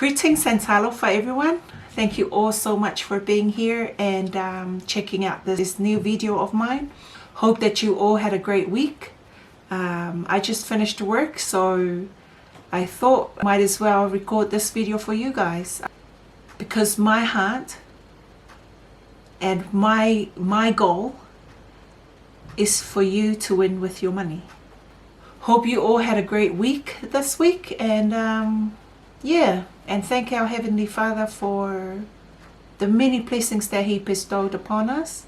Greetings and aloha everyone. Thank you all so much for being here and checking out this new video of mine. Hope that you all had a great week. I just finished work, so I thought I might as well record this video for you guys, because my heart and my goal is for you to win with your money. Hope you all had a great week this week, and yeah, and thank our Heavenly Father for the many blessings that He bestowed upon us.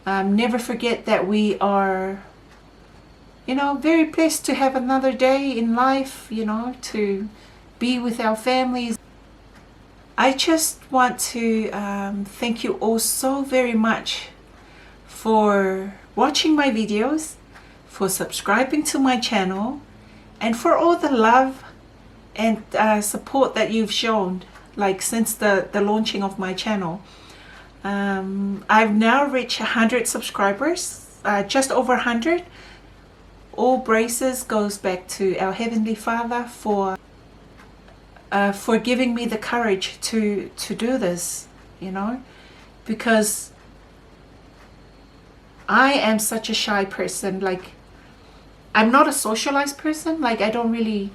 Never forget that we are, very blessed to have another day in life, to be with our families. I just want to thank you all so very much for watching my videos, for subscribing to my channel, and for all the love and support that you've shown, like since the launching of my channel. I've now reached 100 subscribers, just over 100. All praises goes back to our Heavenly Father for giving me the courage to do this, because I am such a shy person. Like, I'm not a socialized person. Like, I don't really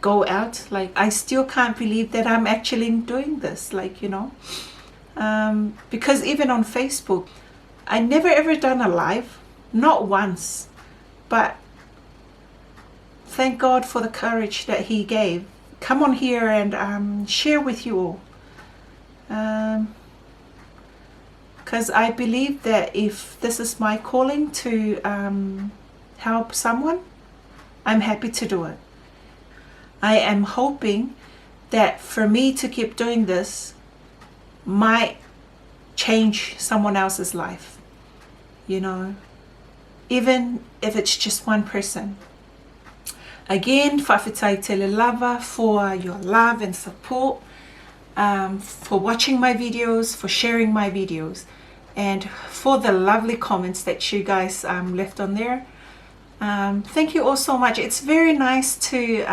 go out. Like, I still can't believe that I'm actually doing this, because even on Facebook, I never ever done a live, not once. But thank God for the courage that He gave. Come on here and share with you all, because I believe that if this is my calling to help someone, I'm happy to do it. I am hoping that for me to keep doing this might change someone else's life, even if it's just one person. Again, whawhitai tele lava for your love and support, for watching my videos, for sharing my videos, and for the lovely comments that you guys left on there. Thank you all so much. It's very nice to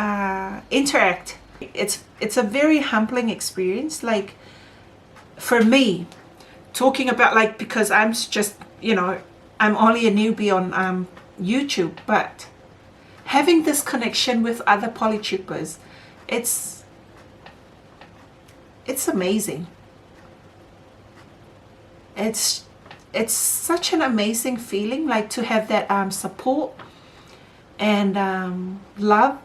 interact. It's a very humbling experience. Like, for me, talking about, because I'm just, I'm only a newbie on YouTube, but having this connection with other polytubers, it's amazing. It's such an amazing feeling, like, to have that support and love,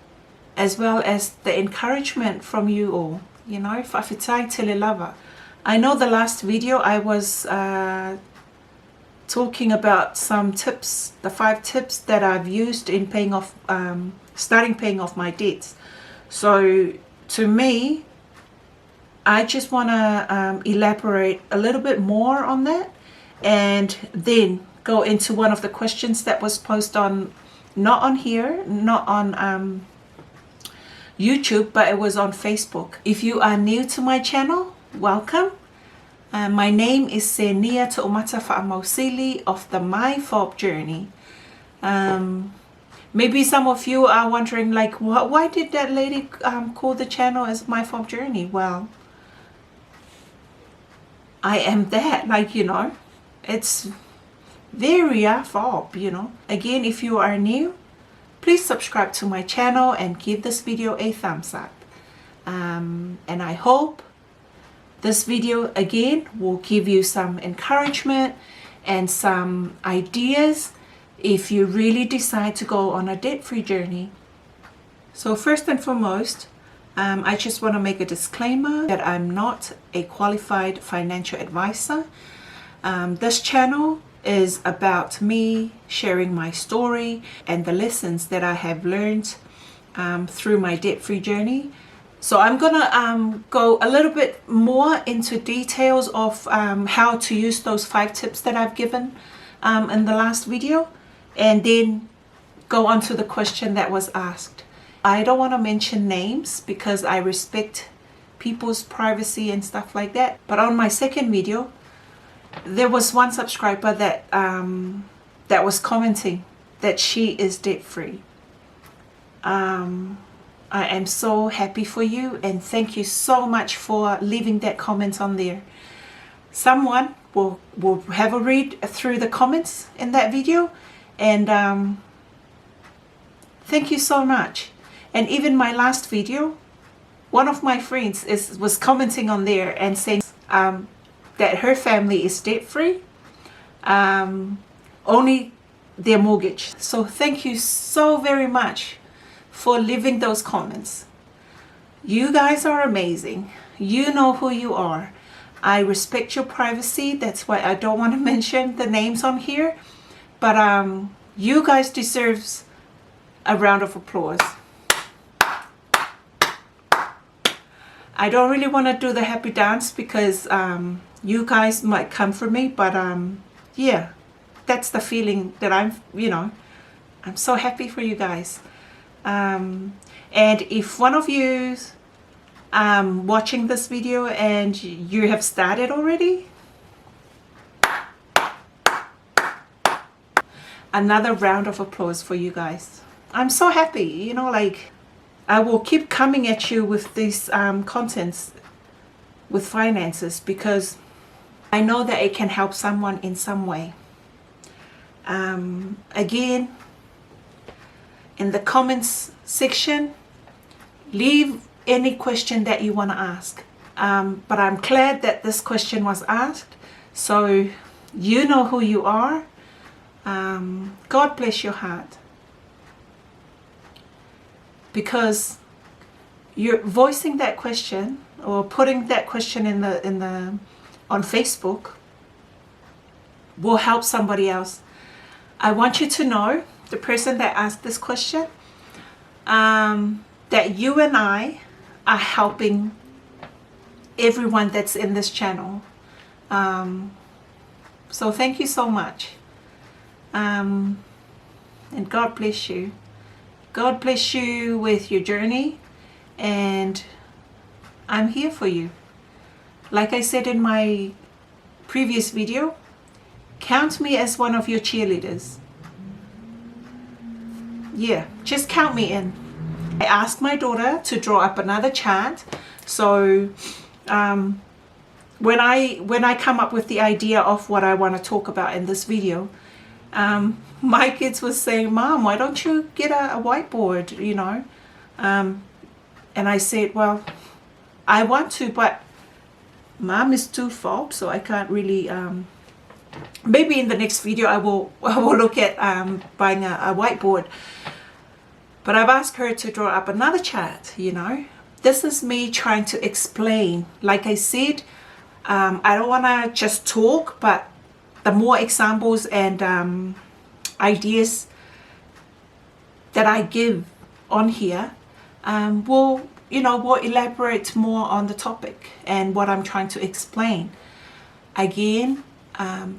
as well as the encouragement from you all. Whawhitai tele lava. I know the last video I was talking about some tips, the 5 tips that I've used in paying off, starting paying off my debts. So to me, I just want to elaborate a little bit more on that, and then go into one of the questions that was posted on, not on here, not on YouTube, but it was on Facebook. If you are new to my channel, welcome. My name is Senia Tu'umata Fa'amausili of the My Fob Journey. Maybe some of you are wondering, like, why did that lady call the channel as My Fob Journey? Well, I am that, it's very fob, Again, if you are new, please subscribe to my channel and give this video a thumbs up. And I hope this video again will give you some encouragement and some ideas if you really decide to go on a debt-free journey. So first and foremost, I just want to make a disclaimer that I'm not a qualified financial advisor. This channel is about me sharing my story and the lessons that I have learned through my debt-free journey. So I'm gonna go a little bit more into details of how to use those 5 tips that I've given in the last video, and then go on to the question that was asked. I don't want to mention names because I respect people's privacy and stuff like that. But on my second video, there was one subscriber that that was commenting that she is debt free. I am so happy for you, and thank you so much for leaving that comment on there. Someone will have a read through the comments in that video, and thank you so much. And even my last video, one of my friends was commenting on there and saying that her family is debt free, only their mortgage. So thank you so very much for leaving those comments. You guys are amazing. You know who you are. I respect your privacy. That's why I don't want to mention the names on here. But you guys deserve a round of applause. I don't really want to do the happy dance because you guys might come for me, but yeah, that's the feeling that I'm so happy for you guys. And if one of you watching this video and you have started already, another round of applause for you guys. I'm so happy, like I will keep coming at you with these contents with finances because I know that it can help someone in some way. Again, in the comments section, leave any question that you want to ask. But I'm glad that this question was asked, so you know who you are. God bless your heart, because you're voicing that question or putting that question on Facebook will help somebody else. I want you to know, the person that asked this question, that you and I are helping everyone that's in this channel. So thank you so much. And God bless you. God bless you with your journey, and I'm here for you. Like I said in my previous video, count me as one of your cheerleaders. Yeah, just count me in. I asked my daughter to draw up another chart, so when I come up with the idea of what I want to talk about in this video, my kids was saying, "Mom, why don't you get a whiteboard, and I said, well, I want to, but Mom is too full, so I can't really, maybe in the next video I will look at buying a whiteboard. But I've asked her to draw up another chart, This is me trying to explain. Like I said, I don't want to just talk, but the more examples and ideas that I give on here will elaborate more on the topic and what I'm trying to explain. Again,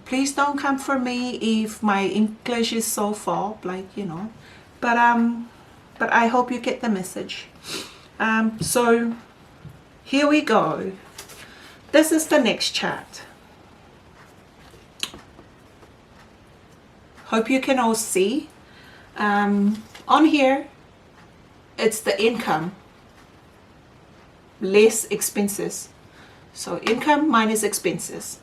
please don't come for me if my English is so full, but I hope you get the message. So here we go. This is the next chart. Hope you can all see. On here, it's the income less expenses. So income minus expenses.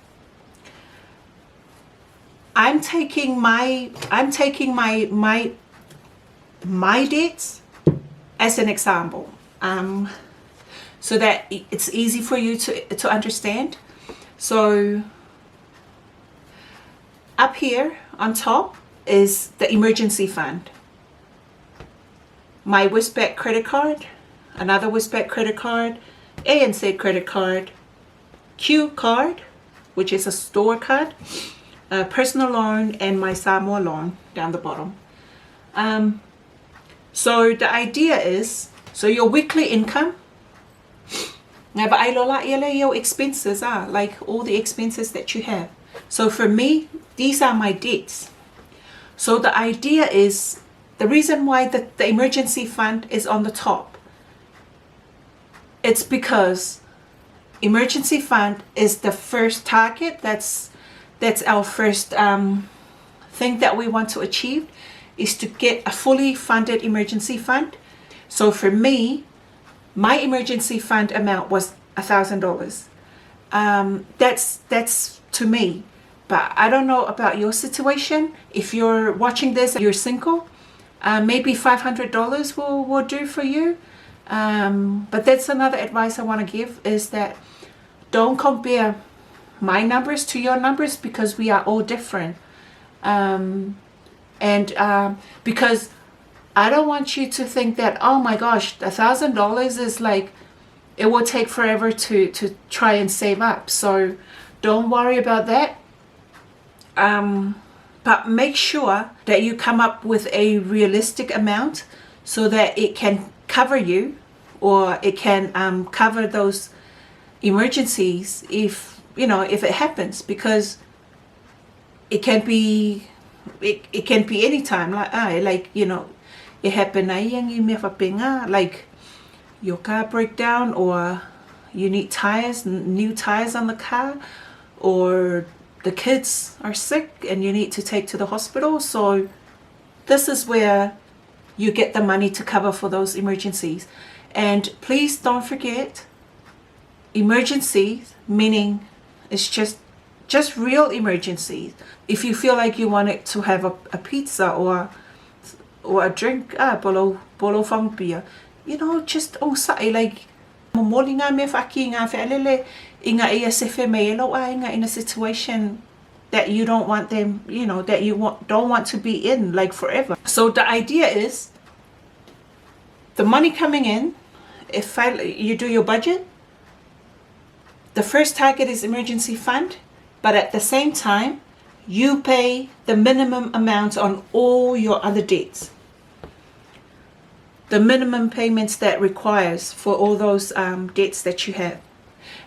I'm taking my debts as an example, so that it's easy for you to understand. So up here on top is the emergency fund. My Westpac credit card, another Westpac credit card, ANC credit card, Q card, which is a store card, a personal loan, and my Samoa loan down the bottom. So the idea is, so your weekly income, your expenses are like all the expenses that you have. So for me, these are my debts. So the idea is, the reason why the emergency fund is on the top, it's because emergency fund is the first target. That's our first thing that we want to achieve, is to get a fully funded emergency fund. So for me, my emergency fund amount was $1,000. That's to me. But I don't know about your situation. If you're watching this and you're single, maybe $500 will do for you. But that's another advice I want to give, is that don't compare my numbers to your numbers, because we are all different. Because I don't want you to think that, oh my gosh, $1,000 is like, it will take forever to try and save up. So don't worry about that. But make sure that you come up with a realistic amount so that it can cover you, or it can cover those emergencies if it happens, because it can be any time, like it happened like your car breakdown, or you need new tires on the car, or the kids are sick and you need to take to the hospital. So this is where you get the money to cover for those emergencies. And please don't forget, emergencies meaning it's just real emergencies. If you feel like you want it to have a pizza or a drink, bolo fang beer, just like molinga me faki nga felele inga ia sefe me elo inga in a situation that you don't want them, that you don't want to be in like forever. So the idea is the money coming in, if you do your budget, the first target is emergency fund, but at the same time you pay the minimum amount on all your other debts. The minimum payments that requires for all those debts that you have.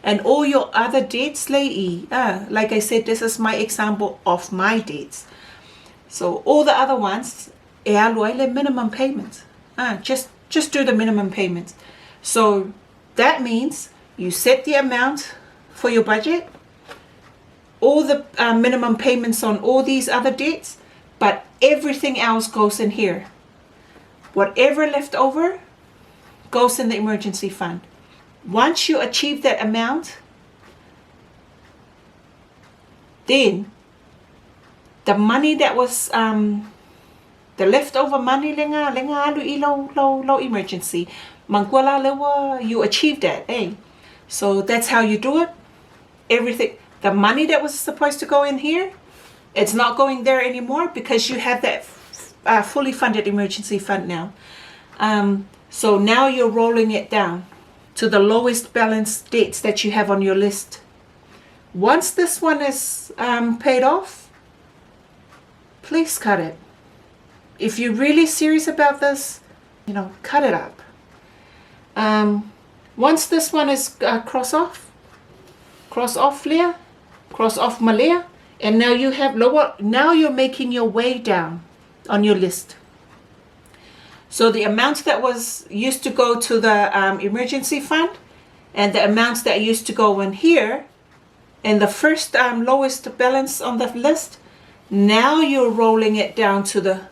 And all your other debts, like I said, this is my example of my debts. So all the other ones, minimum payments. Just do the minimum payments. So that means you set the amount for your budget, all the minimum payments on all these other debts, but everything else goes in here. Whatever left over goes in the emergency fund. Once you achieve that amount, then the money that was the leftover money lenga alu low emergency, mangwala lewa, you achieved that, So that's how you do it. Everything, the money that was supposed to go in here, it's not going there anymore, because you have that fully funded emergency fund now. So now you're rolling it down to the lowest balance debts that you have on your list. Once this one is paid off, please cut it. If you're really serious about this, cut it up. Once this one is cross off Leah, cross off Malaya, and now you have lower. Now you're making your way down on your list. So the amount that was used to go to the emergency fund, and the amounts that used to go in here, and the first lowest balance on the list, now you're rolling it down to the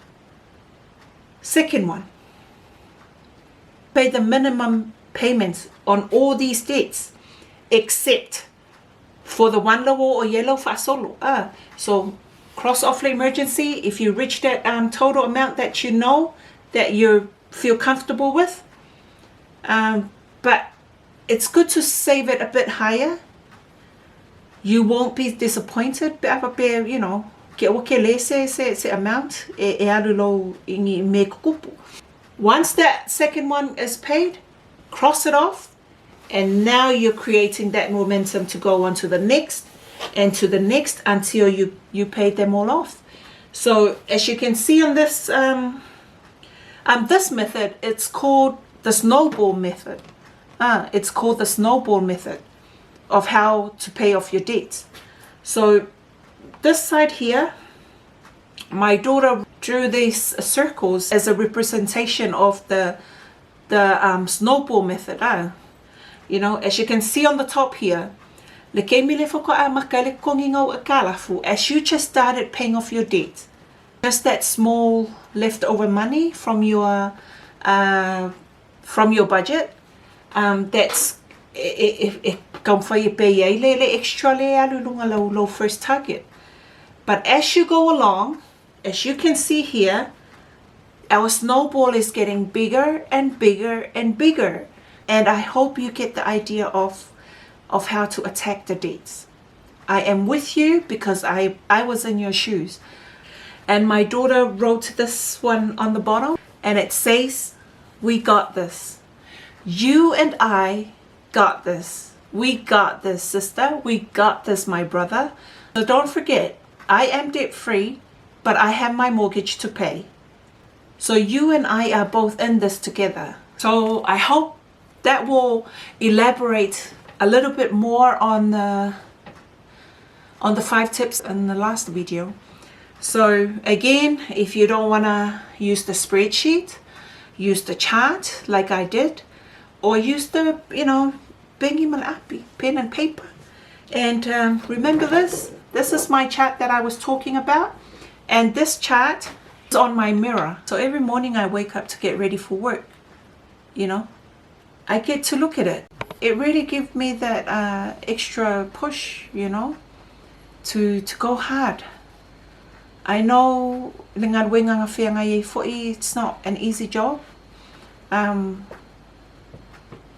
second one. Pay the minimum payments on all these debts, except for the one lowo or yellow fasolo. So cross off the emergency. If you reach that total amount that that you feel comfortable with, but it's good to save it a bit higher. You won't be disappointed, amount once that second one is paid, cross it off, and now you're creating that momentum to go on to the next and to the next until you paid them all off. So as you can see on this this method, it's called the snowball method. It's called the snowball method of how to pay off your debts. So this side here, my daughter drew these circles as a representation of the snowball method. As you can see on the top here, as you just started paying off your debt, just that small leftover money from your from your budget. That's if come for your pay extra low first target. But as you go along, as you can see here, our snowball is getting bigger and bigger and bigger. And I hope you get the idea of how to attack the debts. I am with you because I was in your shoes. And my daughter wrote this one on the bottom, and it says, "We got this. You and I got this. We got this, sister. We got this, my brother." So don't forget, I am debt free, but I have my mortgage to pay. So you and I are both in this together. So I hope that will elaborate a little bit more on the 5 tips in the last video. So again, if you don't want to use the spreadsheet, use the chart like I did, or use the, bengi malapi, pen and paper. And remember this is my chart that I was talking about. And this chart is on my mirror. So every morning I wake up to get ready for work, I get to look at it. It really gives me that extra push, to go hard. I know it's not an easy job.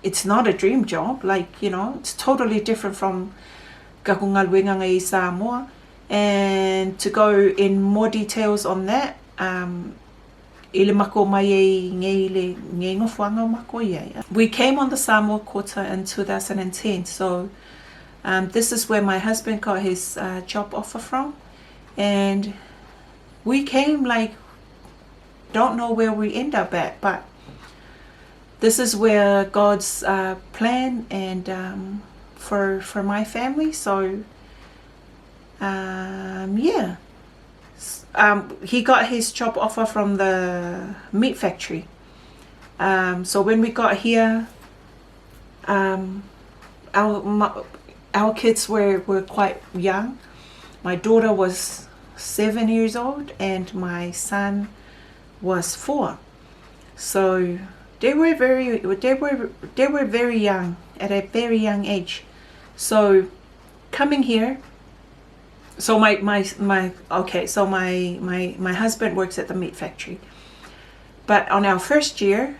It's not a dream job, it's totally different from Samoa. And to go in more details on that, we came on the Samoa Quarter in 2010, so this is where my husband got his job offer from, and we came don't know where we end up at, but this is where God's plan and for my family. So yeah. He got his job offer from the meat factory. So when we got here, our kids were quite young. My daughter was 7 years old and my son was 4. So they were very young, at a very young age. So coming here, so my husband works at the meat factory, but on our first year,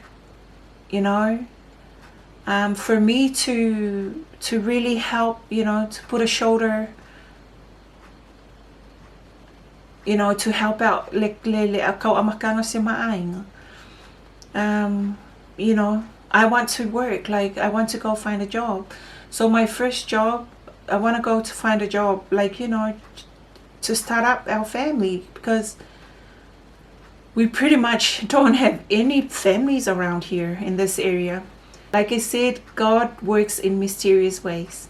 for me to really help, to put a shoulder, to help out, I want to work, I want to go find a job. So my first job, I want to go to find a job, to start up our family, because we pretty much don't have any families around here in this area. Like I said, God works in mysterious ways.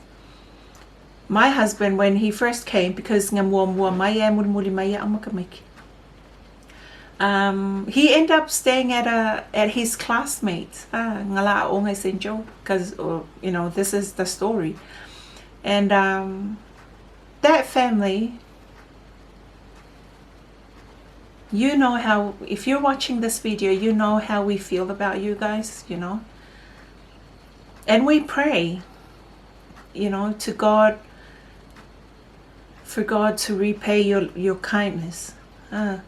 My husband, when he first came, because he ended up staying at his classmates, because this is the story. And that family, how, if you're watching this video, how we feel about you guys, and we pray, to God, for God to repay your kindness. You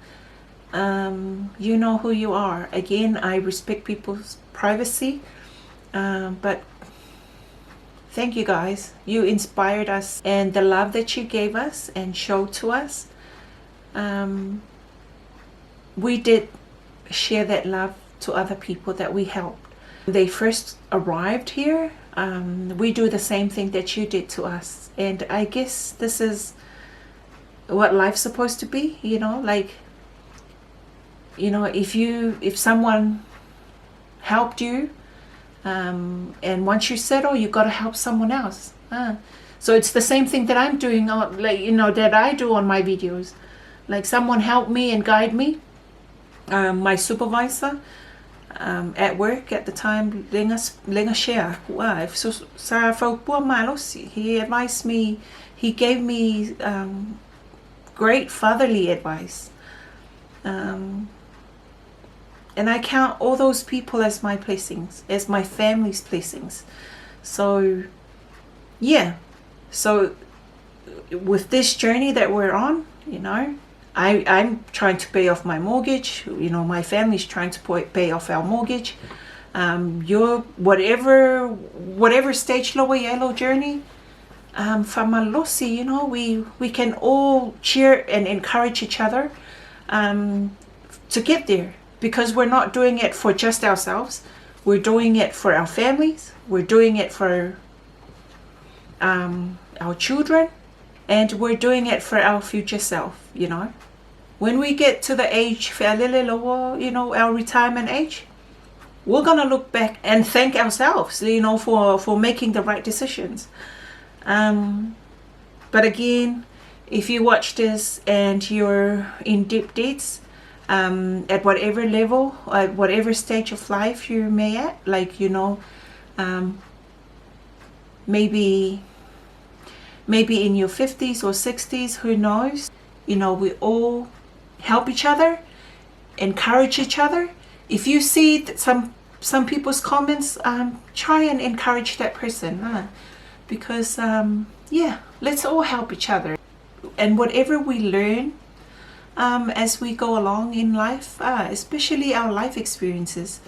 know who you are. Again, I respect people's privacy, but thank you guys. You inspired us, and the love that you gave us and showed to us, we did share that love to other people that we helped. They first arrived here, we do the same thing that you did to us. And I guess this is what life's supposed to be, if someone helped you, and once you settle, you got to help someone else. So it's the same thing that I'm doing, that I do on my videos. Someone helped me and guide me. My supervisor at work at the time, he advised me, he gave me great fatherly advice. And I count all those people as my blessings, as my family's blessings. So yeah, so with this journey that we're on, you know, I'm trying to pay off my mortgage. You know, my family's trying to pay off our mortgage. Your whatever stage lower yellow journey, famalosi, you know, we can all cheer and encourage each other to get there, because we're not doing it for just ourselves. We're doing it for our families. We're doing it for our children, and we're doing it for our future self. You know, when we get to the age, you know, our retirement age, we're gonna look back and thank ourselves, you know, for making the right decisions. But again, if you watch this and you're in deep debts, at whatever level, at whatever stage of life you may at, like, you know, maybe in your 50s or 60s, who knows, you know, we all help each other, encourage each other. If you see that some people's comments, try and encourage that person, because yeah, let's all help each other. And whatever we learn as we go along in life, especially our life experiences,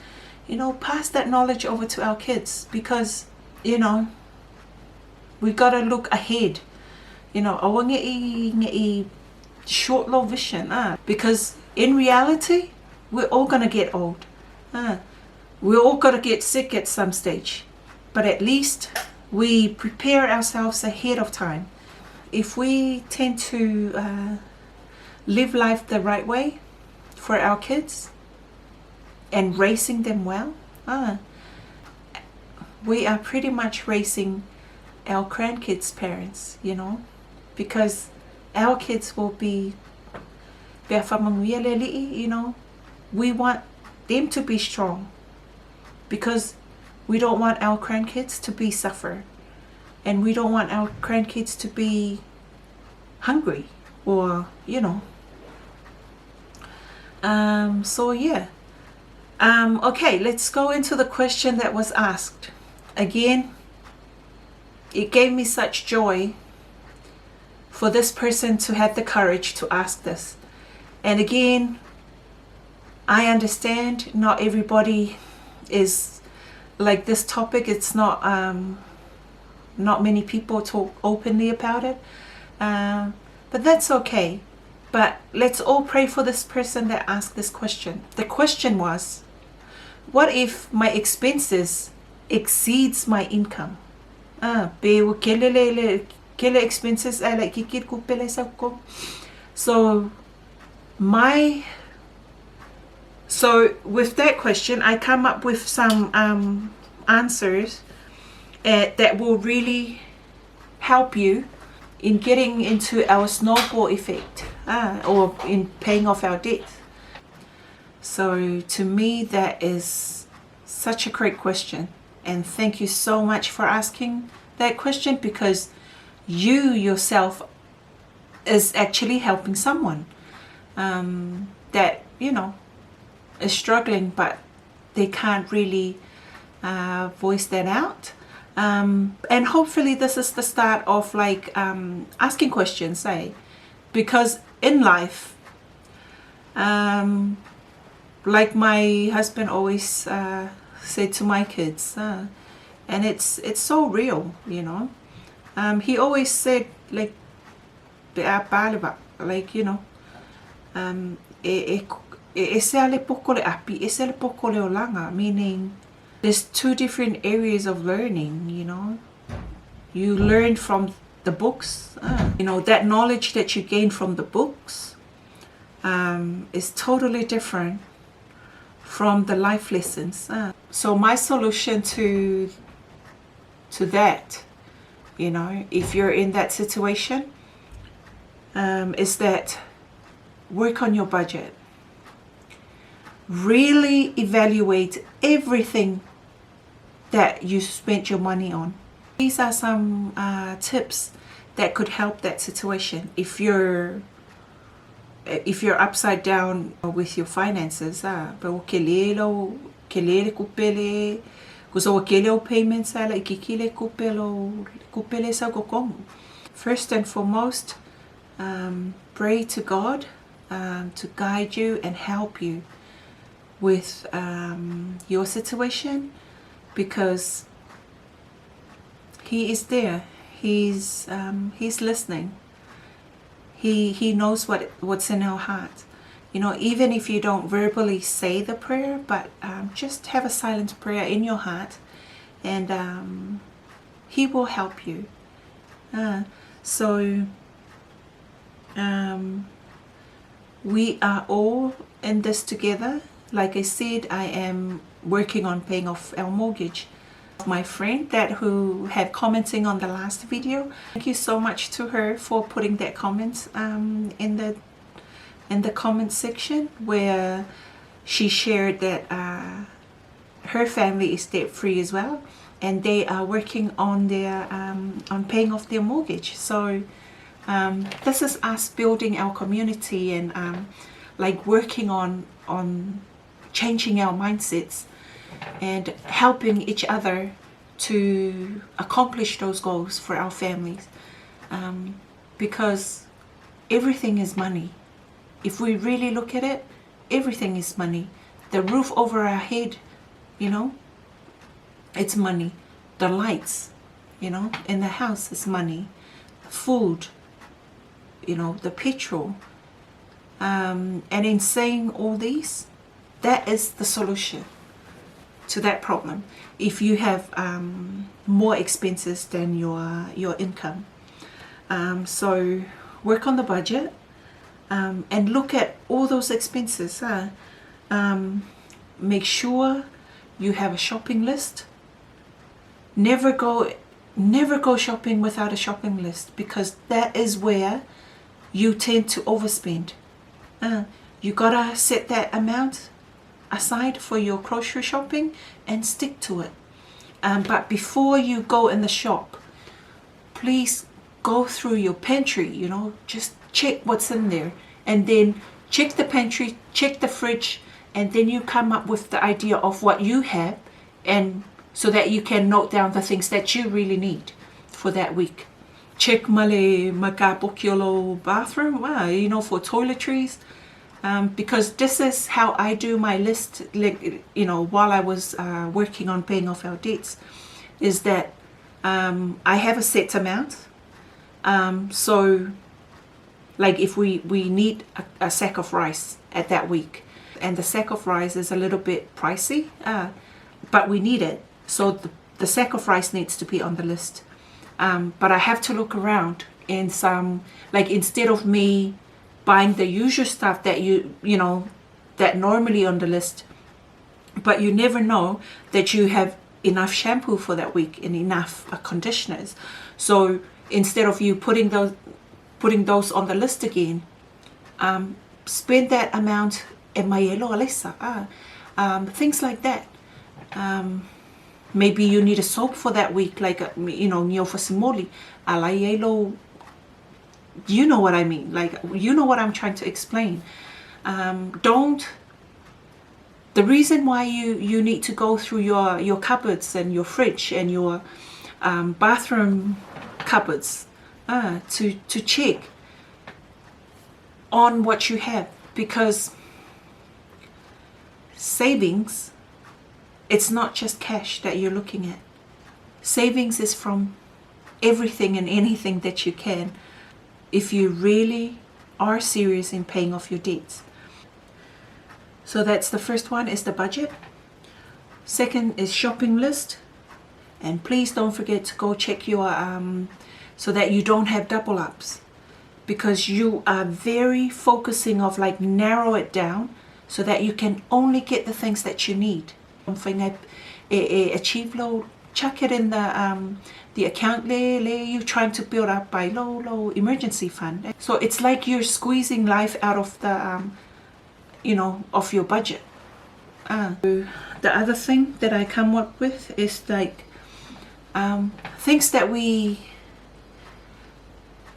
you know, pass that knowledge over to our kids, because, you know, we got to look ahead. You know, a short low vision, because in reality, we're all gonna get old. We're all gonna get sick at some stage, but at least we prepare ourselves ahead of time. If we tend to live life the right way for our kids and raising them well, we are pretty much raising our grandkids' parents, you know, because our kids will be, you know, we want them to be strong, because we don't want our grandkids to be suffer, and we don't want our grandkids to be hungry, or, you know. So yeah. Okay, let's go into the question that was asked. Again, it gave me such joy for this person to have the courage to ask this. And again, I understand not everybody is like this topic. It's not many people talk openly about it, but that's okay. But let's all pray for this person that asked this question. The question was, what if my expenses exceeds my income? Kele expenses I like kikir ko pele sa ko. So with that question, I come up with some answers that will really help you in getting into our snowball effect, or in paying off our debt. So to me, that is such a great question, and thank you so much for asking that question, because you yourself is actually helping someone that, you know, is struggling, but they can't really voice that out. And hopefully this is the start of like asking questions, because in life, like my husband always said to my kids, and it's so real, you know. He always said, like, you know, meaning there's two different areas of learning, you know. You learn from the books, you know, that knowledge that you gain from the books is totally different from the life lessons. So my solution to that, you know, if you're in that situation, is that work on your budget. Really evaluate everything that you spent your money on. These are some tips that could help that situation. If you're if you're upside down with your finances, pero kelele kupele kuso kelele payments ala ikikile kupele sa gokomu. First and foremost, pray to God to guide you and help you with your situation, because He is there. He's listening. He knows what's in our heart. You know, even if you don't verbally say the prayer, but just have a silent prayer in your heart, and He will help you. So we are all in this together. Like I said, I am working on paying off our mortgage. My friend who had commenting on the last video, thank you so much to her for putting that comment in the comment section, where she shared that her family is debt free as well, and they are working on their on paying off their mortgage. So this is us building our community and like working on changing our mindsets and helping each other to accomplish those goals for our families, because everything is money. If we really look at it, everything is money. The roof over our head, you know, it's money. The lights, you know, in the house is money. Food, you know, the petrol, and in saying all these, that is the solution to that problem. If you have more expenses than your income, so work on the budget and look at all those expenses. Make sure you have a shopping list. Never go shopping without a shopping list, because that is where you tend to overspend. You gotta set that amount aside for your grocery shopping and stick to it. But before you go in the shop, please go through your pantry, you know, just check what's in there, and then check the pantry, check the fridge, and then you come up with the idea of what you have, and so that you can note down the things that you really need for that week. Check male makapokiolo bathroom, you know, for toiletries. Because this is how I do my list, like, you know, while I was working on paying off our debts, is that I have a set amount. So like if we need a sack of rice at that week, and the sack of rice is a little bit pricey, but we need it, so the sack of rice needs to be on the list. But I have to look around, and some, like, instead of me buying the usual stuff that you know that normally on the list, but you never know that you have enough shampoo for that week and enough conditioners. So instead of you putting those on the list again, spend that amount in mayelo alesa, things like that. Maybe you need a soap for that week, like you know, nio for simoli alayelo. You know what I mean, like, you know what I'm trying to explain. The reason why you need to go through your cupboards and your fridge and your bathroom cupboards to check on what you have, because savings, it's not just cash that you're looking at. Savings is from everything and anything that you can, if you really are serious in paying off your debts. So that's the first one, is the budget. Second is shopping list. And please don't forget to go check your, so that you don't have double ups. Because you are very focusing of like narrow it down so that you can only get the things that you need. Achieve low, chuck it in the account you're trying to build up by low emergency fund. So it's like you're squeezing life out of the you know, of your budget. The other thing that I come up with is like things that we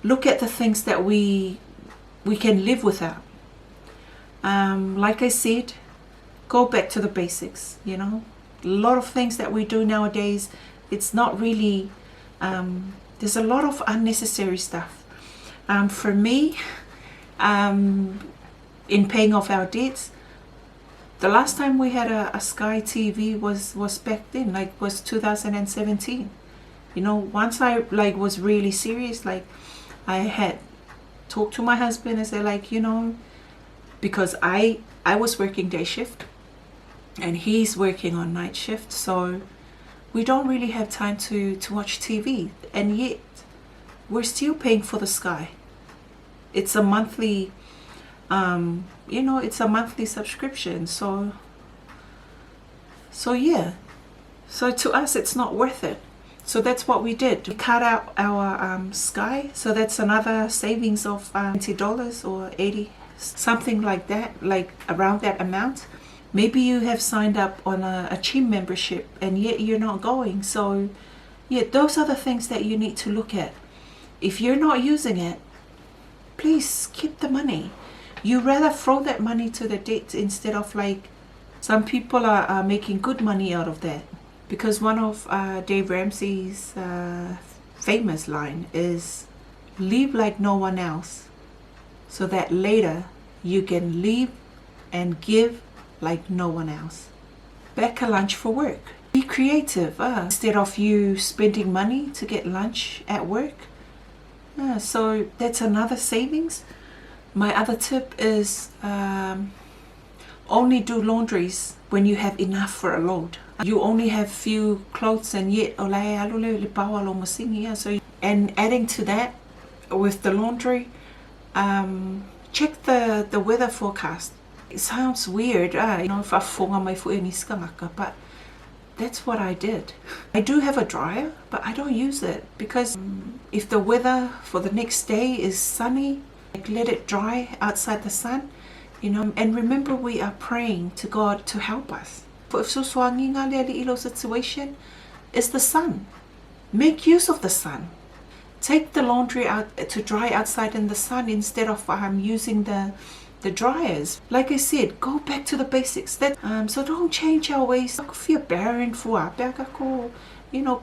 look at, the things that we can live without. Like I said, go back to the basics, you know. A lot of things that we do nowadays, it's not really, there's a lot of unnecessary stuff. For me, in paying off our debts, the last time we had a Sky TV was back then, like was 2017. You know, once I like was really serious, like I had talked to my husband and said, like, you know, because I was working day shift and he's working on night shift, so we don't really have time to watch TV, and yet we're still paying for the Sky. It's a monthly, you know, it's a monthly subscription. So yeah, so to us it's not worth it. So that's what we did. We cut out our Sky. So that's another savings of $20 or 80, something like that, like around that amount. Maybe you have signed up on a gym membership and yet you're not going. So yeah, those are the things that you need to look at. If you're not using it, please keep the money. You rather throw that money to the debt instead of, like, some people are making good money out of that. Because one of Dave Ramsey's famous line is, live like no one else, so that later you can live and give like no one else. Back a lunch for work. Be creative. Instead of you spending money to get lunch at work. So that's another savings. My other tip is only do laundries when you have enough for a load. You only have few clothes and yet so, and adding to that with the laundry, check the weather forecast. It sounds weird, you know, but that's what I did. I do have a dryer, but I don't use it because if the weather for the next day is sunny, like, let it dry outside the sun, you know. And remember, we are praying to God to help us. If situation is the sun. Make use of the sun. Take the laundry out to dry outside in the sun instead of using the dryers. Like I said, go back to the basics. That so don't change our ways. Feel barren for you know,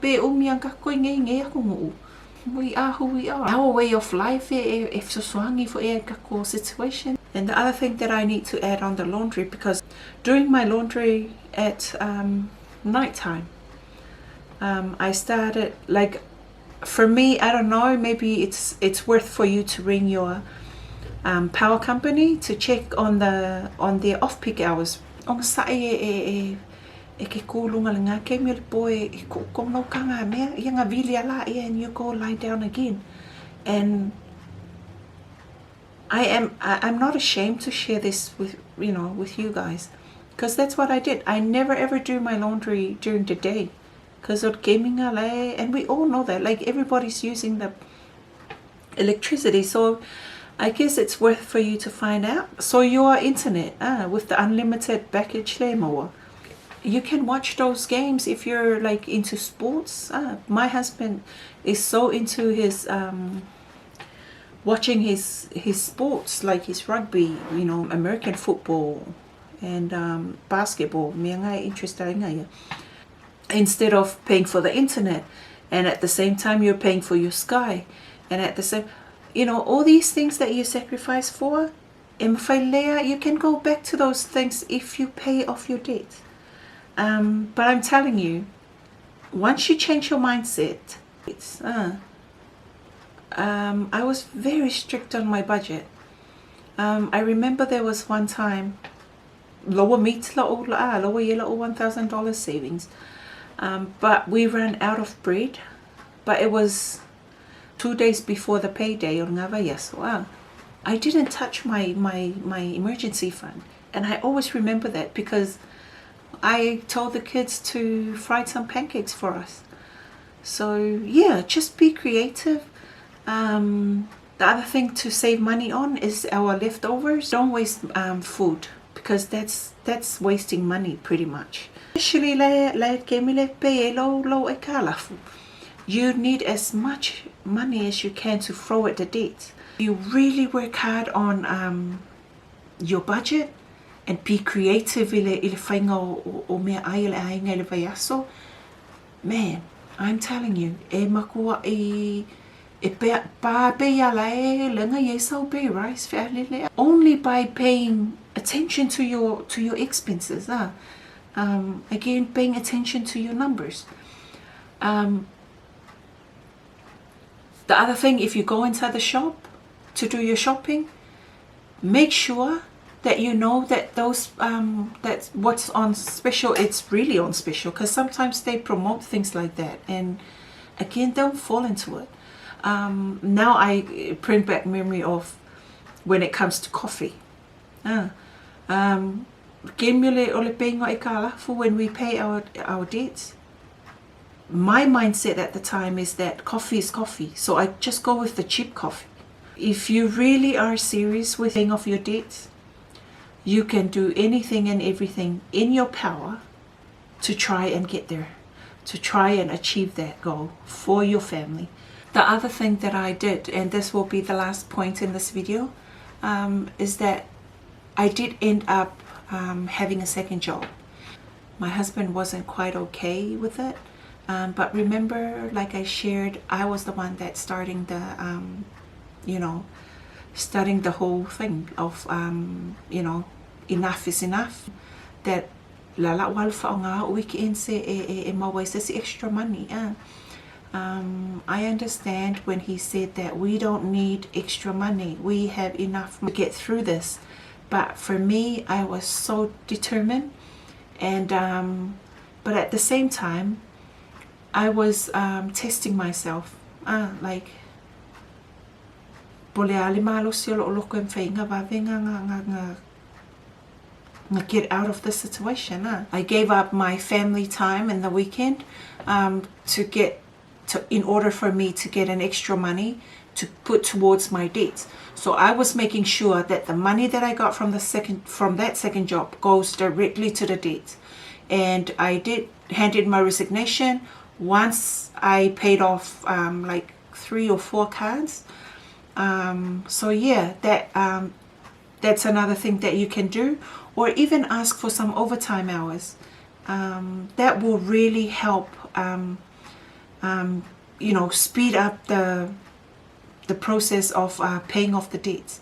we are who we are. Our way of life if for situation. And the other thing that I need to add on the laundry, because doing my laundry at nighttime, I started, like, for me, I don't know, maybe it's worth for you to ring your power company to check on their off-peak hours. And you go lie down again. And I'm not ashamed to share this with you guys, because that's what I did. I never ever do my laundry during the day because of gaming, and we all know that, like, everybody's using the electricity. So I guess it's worth for you to find out. So your internet, with the unlimited package more, you can watch those games if you're, like, into sports. My husband is so into his watching his sports, like his rugby, you know, American football and basketball. Instead of paying for the internet, and at the same time you're paying for your Sky, and at the same, you know, all these things that you sacrifice for, you can go back to those things if you pay off your debt. But I'm telling you, once you change your mindset, it's I was very strict on my budget. I remember there was one time lower $1,000 savings, but we ran out of bread. But it was 2 days before the payday. I didn't touch my emergency fund, and I always remember that because I told the kids to fry some pancakes for us. So yeah, just be creative. The other thing to save money on is our leftovers. Don't waste food, because that's wasting money pretty much. Especially you need as much money as you can to throw at the debt. You really work hard on your budget and be creative i le whainga o mea ai le ainga le vai aso. Man, I'm telling you, e makua e pa pe ala e lenga ye sau pe rice lele. Only by paying attention to your expenses. Again, paying attention to your numbers. The other thing, if you go inside the shop to do your shopping, make sure that you know that those that's what's on special, it's really on special, because sometimes they promote things like that, and again, don't fall into it. Now I bring back memory of when it comes to coffee. When we pay our debts, my mindset at the time is that coffee is coffee, so I just go with the cheap coffee. If you really are serious with paying off your debts, you can do anything and everything in your power to try and get there, to try and achieve that goal for your family. The other thing that I did, and this will be the last point in this video, is that I did end up having a second job. My husband wasn't quite okay with it, but remember, like I shared, I was the one that starting the starting the whole thing of enough is enough, that lala wal whaonga weekend se e mawai extra money. I understand when he said that we don't need extra money, we have enough to get through this. But for me, I was so determined, and but at the same time, I was testing myself, like get out of this situation. I gave up my family time in the weekend in order for me to get an extra money to put towards my debts. So I was making sure that the money that I got from that second job goes directly to the debts. And I did hand in my resignation once I paid off like 3 or 4 cards. So yeah, that's another thing that you can do, or even ask for some overtime hours. That will really help speed up the process of paying off the debts.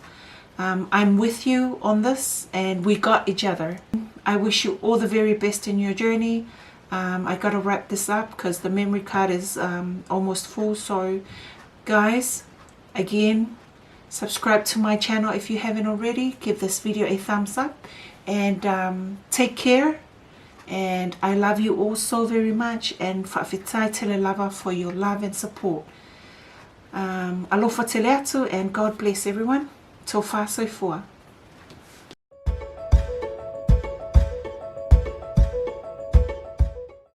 I'm with you on this, and we got each other. I wish you all the very best in your journey. I gotta wrap this up because the memory card is almost full. So guys, again, subscribe to my channel if you haven't already. Give this video a thumbs up, and take care. And I love you all so very much, and whawhitai tele lava for your love and support. Alofa tele atu, and God bless everyone. Tō whāsoi fua.